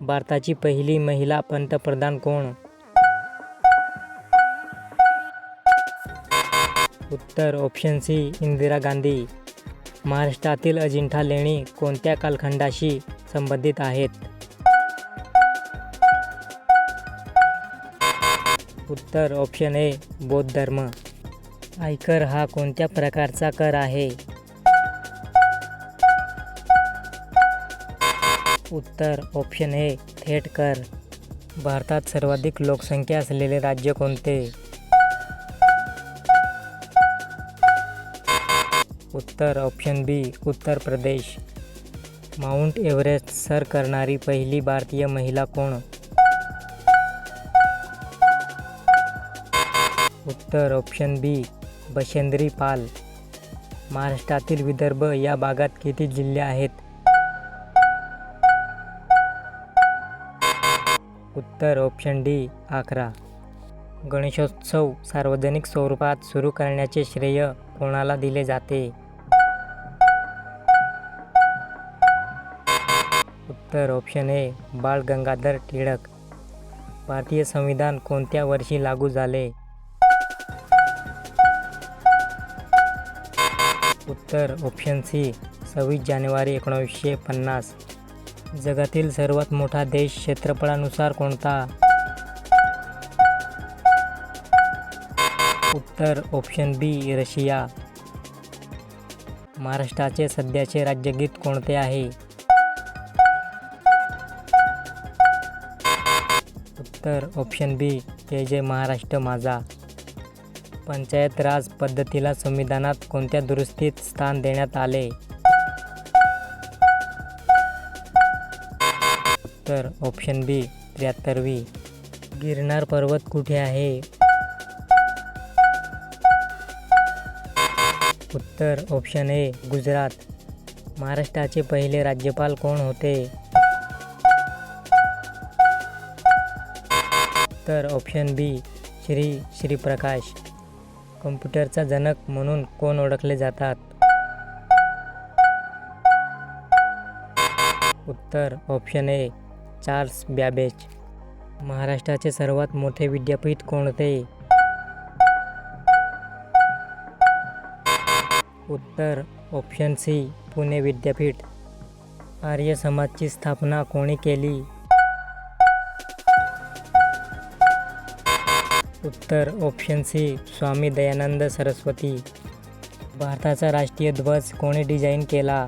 भारताची पहिली महिला पंतप्रधान कोण? उत्तर ऑप्शन सी इंदिरा गांधी. महाराष्ट्रातील अजिंठा लेणी कोणत्या कालखंडाशी संबंधित आहेत? उत्तर ऑप्शन ए बौद्ध धर्म. आयकर हा कोणत्या प्रकारचा कर आहे? उत्तर ऑप्शन ए थेट कर. भारतात सर्वाधिक लोकसंख्या असलेले राज्य कोणते? उत्तर ऑप्शन बी Uttar Pradesh. Mount Everest sir करणारी पहिली भारतीय महिला कोण? उत्तर ऑप्शन बी बचेंद्री पाल. महाराष्ट्रातील विदर्भ या भागात किती जिल्हे आहेत? उत्तर ऑप्शन डी 11. गणेशोत्सव सार्वजनिक स्वरूपात सुरू करण्याचे श्रेय कोणाला दिले जाते? उत्तर ऑप्शन ए बाळ गंगाधर टिळक. भारतीय संविधान कोणत्या वर्षी लागू झाले? उत्तर ऑप्शन सी 26 जानेवारी 1950. जगातील सर्वात मोठा देश क्षेत्रफळानुसार कोणता? उत्तर ऑप्शन बी रशिया. महाराष्ट्राचे सध्याचे राज्यगीत कोणते आहे? उत्तर ऑप्शन बी जय जय महाराष्ट्र माझा. पंचायत राज पद्धतीला संविधानात कोणत्या दुरुस्तीत स्थान देण्यात आले? उत्तर ऑप्शन बी 73वी. गिरनार पर्वत कुठे आहे? उत्तर ऑप्शन ए गुजरात. महाराष्ट्राचे पहिले राज्यपाल कोण होते? उत्तर ऑप्शन बी श्रीप्रकाश. कॉम्प्युटरचा जनक म्हणून कोण ओळखले जातात? उत्तर ऑप्शन ए चार्ल्स बॅबेज. महाराष्ट्राचे सर्वात मोठे विद्यापीठ कोणते? उत्तर ऑप्शन सी पुणे विद्यापीठ. आर्य समाजची स्थापना कोणी केली? उत्तर ऑप्शन सी स्वामी दयानंद सरस्वती. भारताचा राष्ट्रीय ध्वज कोणी डिझाईन केला?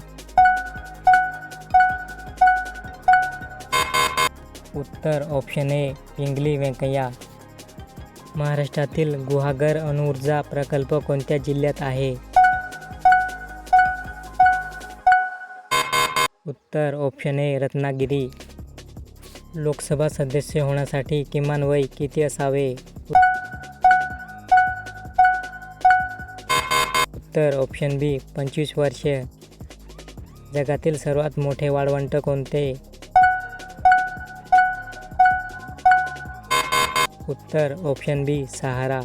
उत्तर ऑप्शन ए पिंगली व्यंकय्या. महाराष्ट्रातील गुहागर अणुऊर्जा प्रकल्प कोणत्या जिल्ह्यात आहे? उत्तर ऑप्शन ए रत्नागिरी. लोकसभा सदस्य होण्यासाठी किमान वय किती असावे? उत्तर ऑप्शन बी 25 वर्षे. जगातील सर्वात मोठे वाळवंट कोणते? उत्तर ऑप्शन बी सहारा.